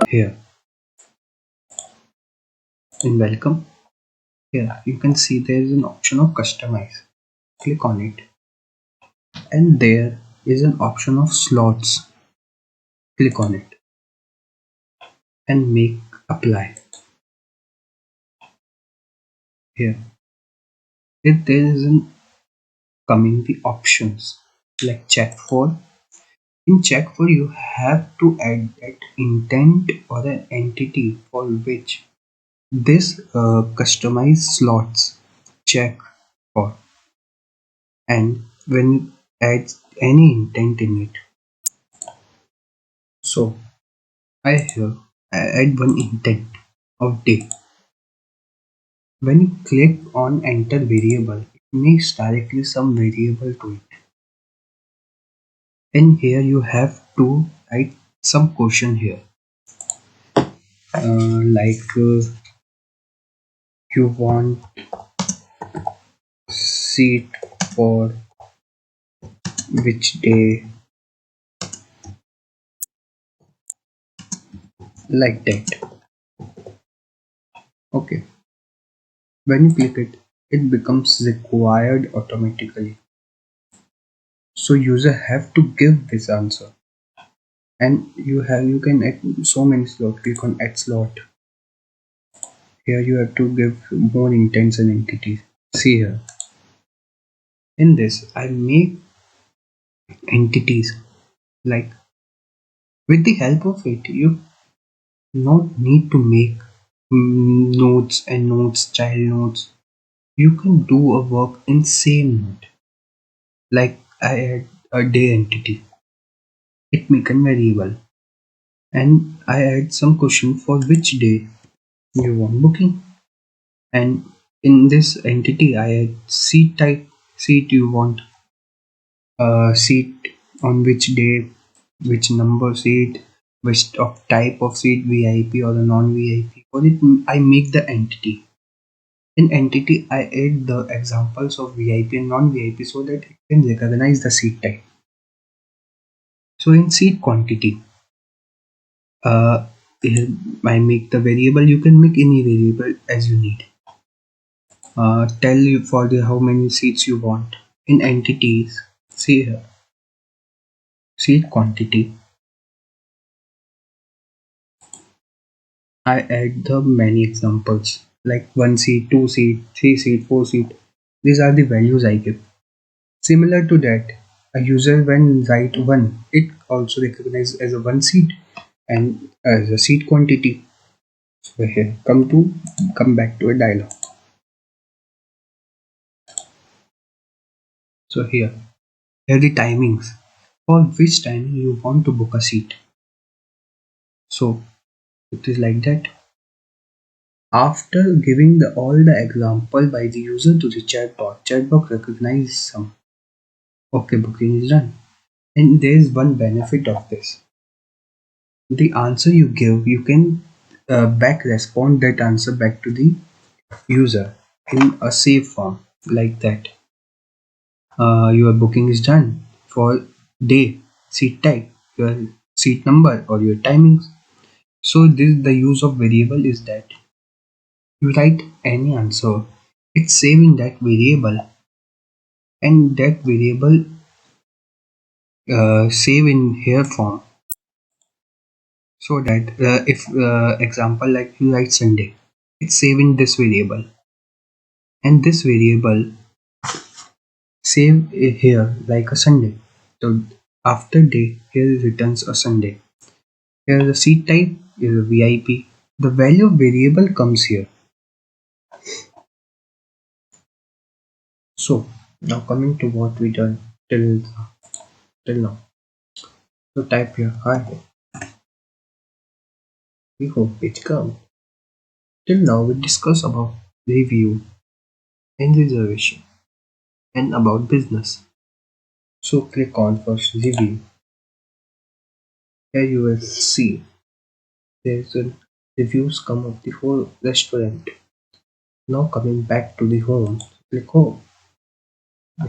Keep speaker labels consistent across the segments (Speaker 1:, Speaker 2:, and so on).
Speaker 1: Here in welcome, here you can see there is an option of customize. Click on it, and there is an option of slots. Click on it and make apply. Here, if there is an coming the options like check for. In check for you have to add that intent or an entity for which this customized slots check for, and when you add any intent in it. So I add one intent of day. When you click on enter variable, it makes directly some variable to it. And here you have to write some question here, you want seat for which day, like that. Okay. When you click it, it becomes required automatically. So user have to give this answer, and you can add so many slot. Click on add slot. Here you have to give more intents and entities. See here. In this, I make entities like with the help of it, you not need to make nodes and nodes, child nodes. You can do a work in same node. Like I add a day entity. It make a variable, and I add some question for which day you want booking. And in this entity, I add seat type. Seat you want seat on which day, which number seat, which of type of seat, VIP or a non-VIP. For it, I make the entity. In entity, I add the examples of VIP and non-VIP so that it can recognize the seat type. So in seat quantity, uh, I make the variable. You can make any variable as you need. Tell you for the how many seats you want. In entities, see here, seat quantity. I add the many examples like 1 seat, 2 seat, 3 seat, 4 seat. These are the values I give. Similar to that, a user when write one, it also recognizes as a 1 seat and as a seat quantity. So here come back to a dialog. So here are the timings for which time you want to book a seat. So it is like that. After giving all the example by the user to the chatbot recognizes some. Okay, booking is done. And there is one benefit of this. The answer you give, you can back respond that answer back to the user in a safe form like that. Your booking is done for day, seat type, your seat number or your timings. So this the use of variable is that you write any answer, it's saving that variable, and that variable save in here form, so that if example like you write Sunday, it's saving this variable, and this variable save here like a Sunday. So after day here it returns a Sunday. Here the seat type is a VIP. The value of variable comes here. So now coming to what we done till now. So type here hi. We hope it comes. Till now we discussed about review and reservation and about business. So click on first review. Here you will see there's a reviews come of the whole restaurant. Now coming back to the home, click home.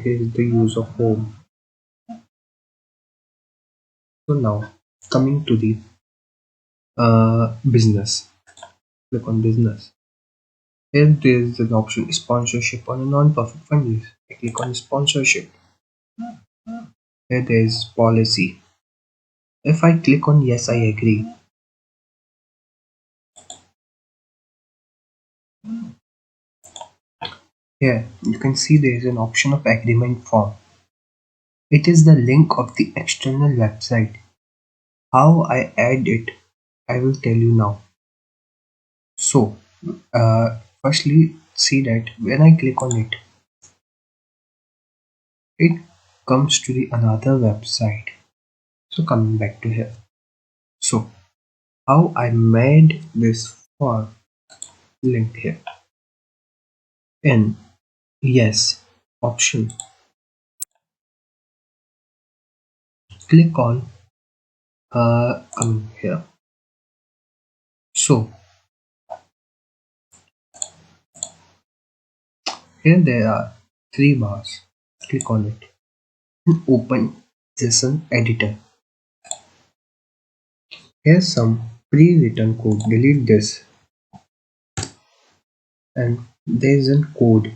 Speaker 1: Here is the use of home. So now coming to the Business. Click on business. Here there is an option sponsorship on a non-profit fundraiser. I click on sponsorship. Here there is policy. If I click on yes, I agree. Here you can see there is an option of agreement form. It is the link of the external website. How I add it, I will tell you now. So, firstly, see that when I click on it, it comes to the another website. So coming back to here. So how I made this form link here. In yes option, click on coming here. So here there are three bars. Click on it and open JSON editor. Here's some pre-written code. Delete this and there is a code.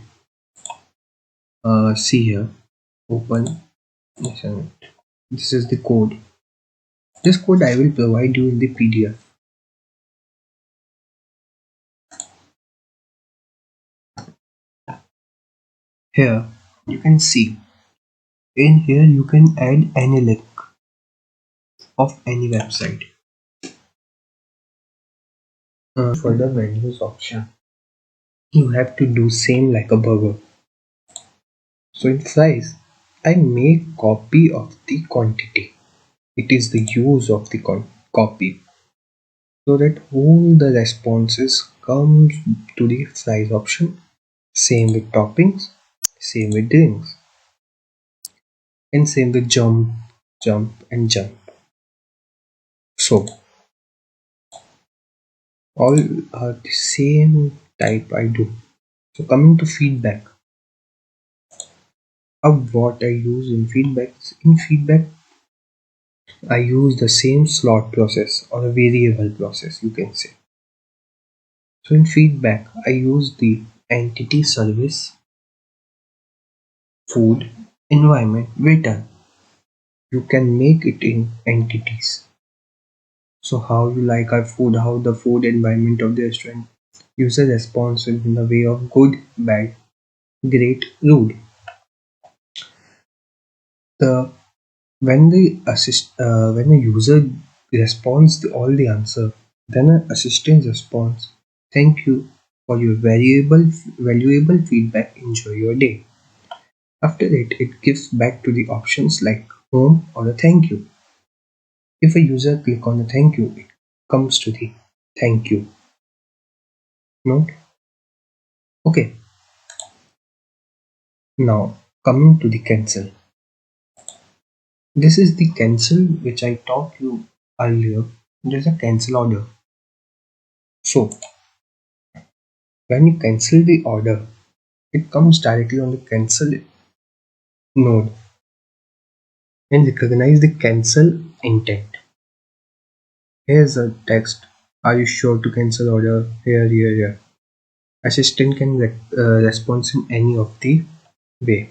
Speaker 1: See here. Open JSON. This is the code. This code I will provide you in the PDF. Here you can see. In here you can add any link of any website. For the menus option, you have to do same like a burger. So in fries, I make copy of the quantity. It is the use of the copy, so that all the responses comes to the fries option. Same with toppings, same with drinks, and same with jump, and jump. So all are the same type I do. So coming to feedback, of what I use in feedback. In feedback, I use the same slot process or a variable process, you can say. So in feedback, I use the entity service, food, environment, waiter. You can make it in entities. So how you like our food, how the food environment of the restaurant. User response in the way of good, bad, great, rude. The when a user responds to all the answer, then an assistant responds, "Thank you for your valuable feedback. Enjoy your day." After that, it gives back to the options like home or a thank you. If a user click on a thank you, it comes to the thank you note. Okay, now coming to the cancel. This is the cancel which I taught you earlier. There's a cancel order. So when you cancel the order, it comes directly on the cancel node and recognize the cancel intent. Here's a text. Are you sure to cancel order? Here. Assistant can respond in any of the way.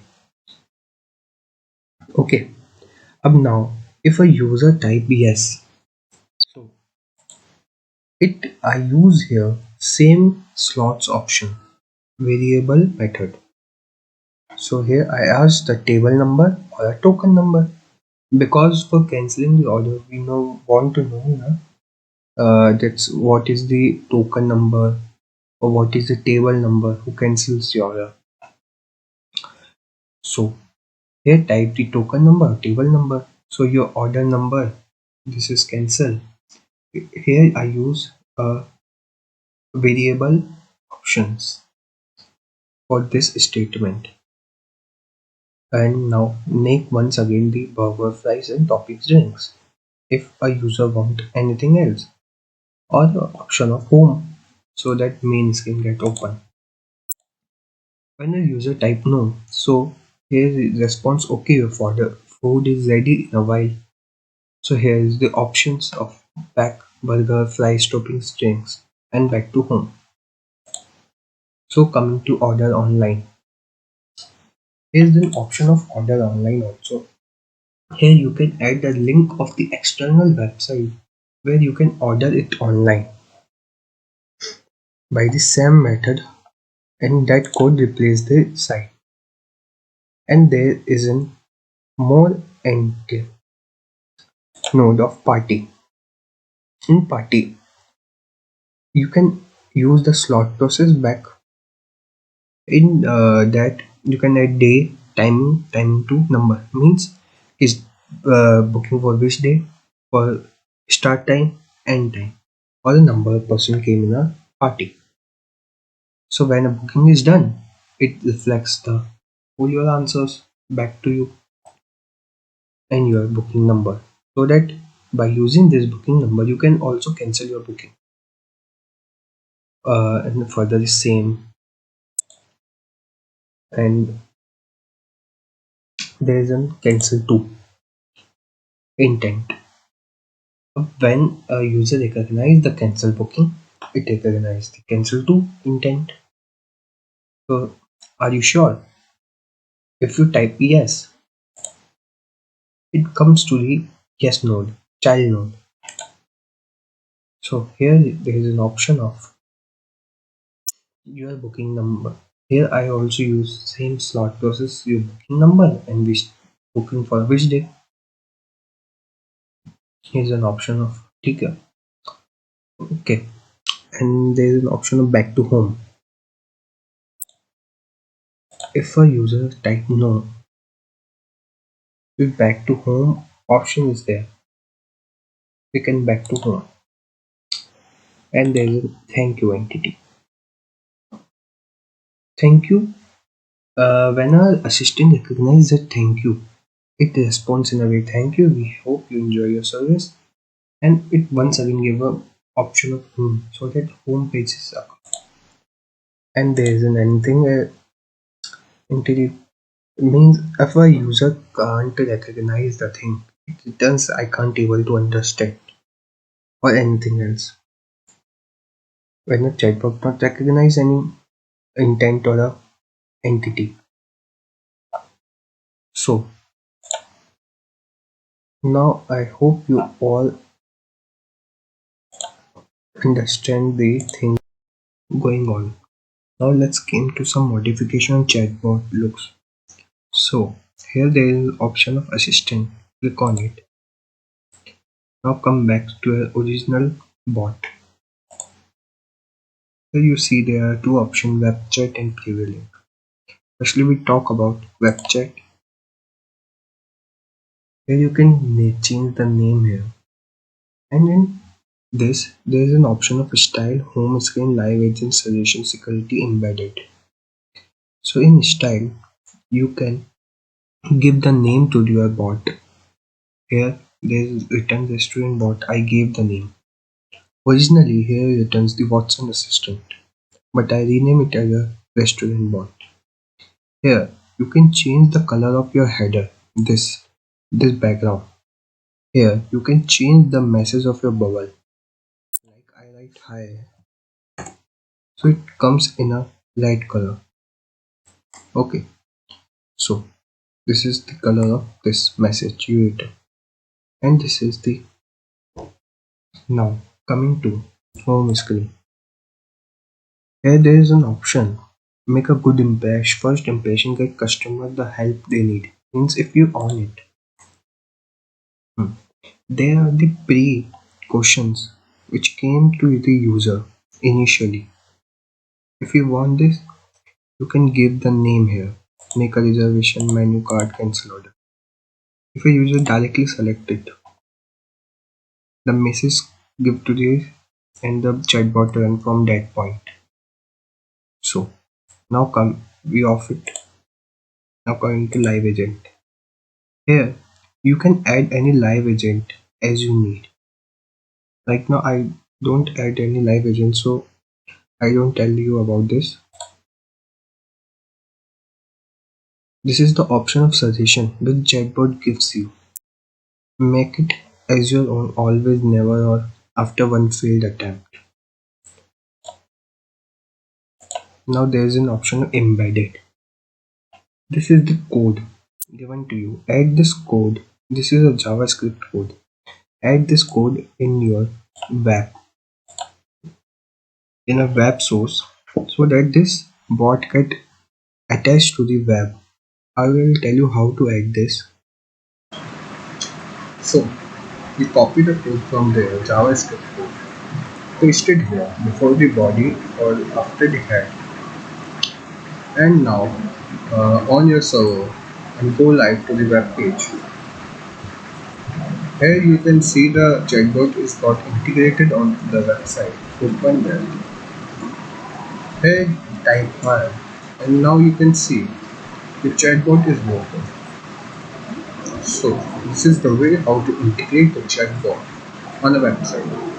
Speaker 1: Okay. Up now, if a user type yes, so it I use here same slots option variable method. So here I ask the table number or a token number because for cancelling the order we know want to know that's what is the token number or what is the table number who cancels the order. So here type the token number or table number. So your order number, this is cancel. Here I use variable options for this statement. And now make once again the burger, fries and toppings drinks if a user want anything else, or the option of home so that main screen get open. When a user type no, so here is response okay, your order food is ready in a while. So here is the options of back burger, fries, toppings, drinks, and back to home. So coming to order online, here's an option of order online also. Here you can add the link of the external website where you can order it online by the same method, and that code replace the site. And there is a more end node of party. In party, you can use the slot process back. In that you can add day, timing to number. Means is booking for which day, for start time, end time, or the number of person came in a party. So when a booking is done, it reflects the all your answers back to you and your booking number. So that by using this booking number, you can also cancel your booking. And further the same. And there is a cancel to intent. When a user recognizes the cancel booking, it recognizes the cancel to intent. So are you sure? If you type yes, it comes to the yes node, child node. So here there is an option of your booking number. Here I also use same slot process, your booking number and which booking for which day. Here's an option of ticker. Okay, and there is an option of back to home. If a user type no, if back to home option is there, we can back to home. And there is a thank you entity. Thank you. When our assistant recognizes that thank you, it responds in a way thank you. We hope you enjoy your service, and it once again give a option of home so that home page is up. And there isn't anything entity means if a user can't recognize the thing, it returns I can't able to understand or anything else. When a chatbot not recognize any intent or a entity. So now I hope you all understand the thing going on. Now let's came to some modification on chatbot looks. So here there is an option of assistant. Click on it. Now come back to our original bot. Here you see there are two options, web chat and preview link. Firstly we talk about web chat. Here you can change the name here. And in this there is an option of style, home screen, live agent, suggestion, security embedded. So in style you can give the name to your bot. Here there is written restaurant bot. I gave the name. Originally here it returns the Watson assistant, but I rename it as a restaurant bot. Here you can change the color of your header, this background. Here you can change the message of your bubble. Like I write hi, so it comes in a light color. Okay, so this is the color of this message you written, and this is the now coming to home screen. Here there is an option, make a good impression. First impression get customer the help they need. Means if you own it. There are the pre-questions which came to the user initially. If you want this, you can give the name here. Make a reservation, menu card, cancel order. If a user directly select it, the message give to the and the chatbot run from that point. So now come we off it. Now coming to live agent. Here you can add any live agent as you need. Right now I don't add any live agent, so I don't tell you about this. This is the option of suggestion which chatbot gives you. Make it as your own, always, never, or after one failed attempt. Now there is an option embedded. This is the code given to you. Add this code. This is a JavaScript code. Add this code in your web, in a web source, so that this bot get attached to the web. I will tell you how to add this. So we copy the code from the JavaScript code, paste it here before the body or after the head, and now on your server and go live to the web page. Here you can see the chatbot is got integrated on the website. Open that. Here type hi, and now you can see the chatbot is working. So this is the way how to integrate the chatbot on a website.